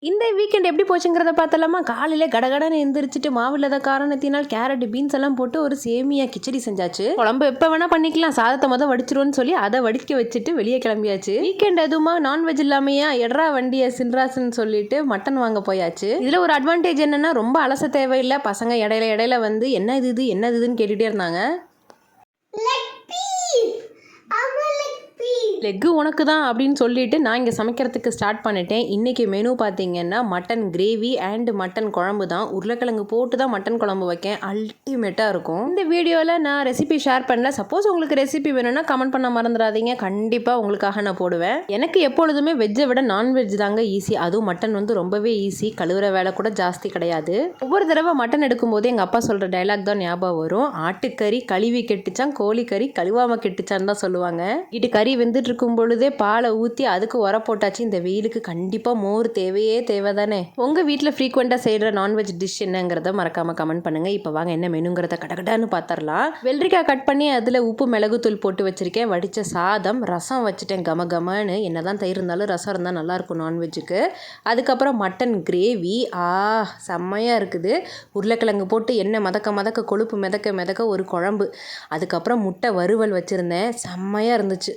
இந்த வீக்கெண்ட் எப்படி போச்சுங்கிறத பார்த்தலாமா? காலையில கடகடன்னு எந்திரிச்சிட்டு மாவு இல்லாத காரணத்தினால் கேரட் பீன்ஸ் எல்லாம் போட்டு ஒரு சேமியா கிச்சடி செஞ்சாச்சு. குழம்பு எப்போ வேணா பண்ணிக்கலாம், சாதத்தை மொதல் வடிச்சிருவோன்னு சொல்லி அதை வடிக்க வச்சுட்டு வெளியே கிளம்பியாச்சு. வீக்கெண்ட் எதுவுமா நான்வெஜ் இல்லாமையா எட்ரா வண்டியை சின்ராசுன்னு சொல்லிட்டு மட்டன் வாங்க போயாச்சு. இதுல ஒரு அட்வான்டேஜ் என்னன்னா ரொம்ப அலச தேவையில்லை. பசங்க இடையில வந்து என்ன இதுன்னு கேட்டுட்டே இருந்தாங்க. லெக்கு உனக்கு தான் அப்படின்னு சொல்லிட்டு நான் இங்கே சமைக்கிறதுக்கு ஸ்டார்ட் பண்ணிட்டேன். இன்றைக்கி மெனு பார்த்தீங்கன்னா மட்டன் கிரேவி அண்ட் மட்டன் குழம்பு தான். உருளைக்கிழங்கு போட்டு தான் மட்டன் குழம்பு வைக்கேன், அல்டிமேட்டாக இருக்கும். இந்த வீடியோவில் நான் ரெசிபி ஷேர் பண்ணல. சப்போஸ் உங்களுக்கு ரெசிபி வேணும்னா கமெண்ட் பண்ண மறந்துடாதீங்க, கண்டிப்பாக உங்களுக்காக நான் போடுவேன். எனக்கு எப்பொழுதுமே வெஜ்ஜை விட நான்வெஜ் தாங்க ஈஸி. அதுவும் மட்டன் வந்து ரொம்பவே ஈஸி, கழுவுற வேலை கூட ஜாஸ்தி கிடையாது. ஒவ்வொரு தடவை மட்டன் எடுக்கும்போது எங்கள் அப்பா சொல்கிற டைலாக் தான் ஞாபகம் வரும். ஆட்டுக்கறி கழுவி கெட்டுச்சான், கோழிக்கறி கழுவாமல் கெட்டுச்சான்னு தான் சொல்லுவாங்க. இது கறி வெந்துட்டு இருக்கும் பொழுதே பாலை ஊற்றி அதுக்கு உர போட்டாச்சு. இந்த வெயிலுக்கு கண்டிப்பாக மோர் தேவை தானே. உங்கள் வீட்டில் ஃப்ரீக்வெண்ட்டாக செய்கிற நான்வெஜ் டிஷ் என்னங்கிறத மறக்காமல் கமெண்ட் பண்ணுங்கள். இப்போ வாங்க என்ன மெனுங்கிறத கடகடான்னு பார்த்துடலாம். வெள்ளரிக்காய் கட் பண்ணி அதில் உப்பு மிளகுத்தூள் போட்டு வச்சுருக்கேன். வடித்த சாதம், ரசம் வச்சுட்டேன் கமன்னு. என்ன தான் தயிர் இருந்தாலும் ரசம் இருந்தால் நல்லாயிருக்கும் நான்வெஜ்ஜுக்கு. அதுக்கப்புறம் மட்டன் கிரேவி, செம்மையாக இருக்குது. உருளைக்கிழங்கு போட்டு எண்ணெய் மதக்க கொழுப்பு மிதக்க ஒரு குழம்பு. அதுக்கப்புறம் முட்டை வறுவல் வச்சுருந்தேன், செம்மையாக இருந்துச்சு.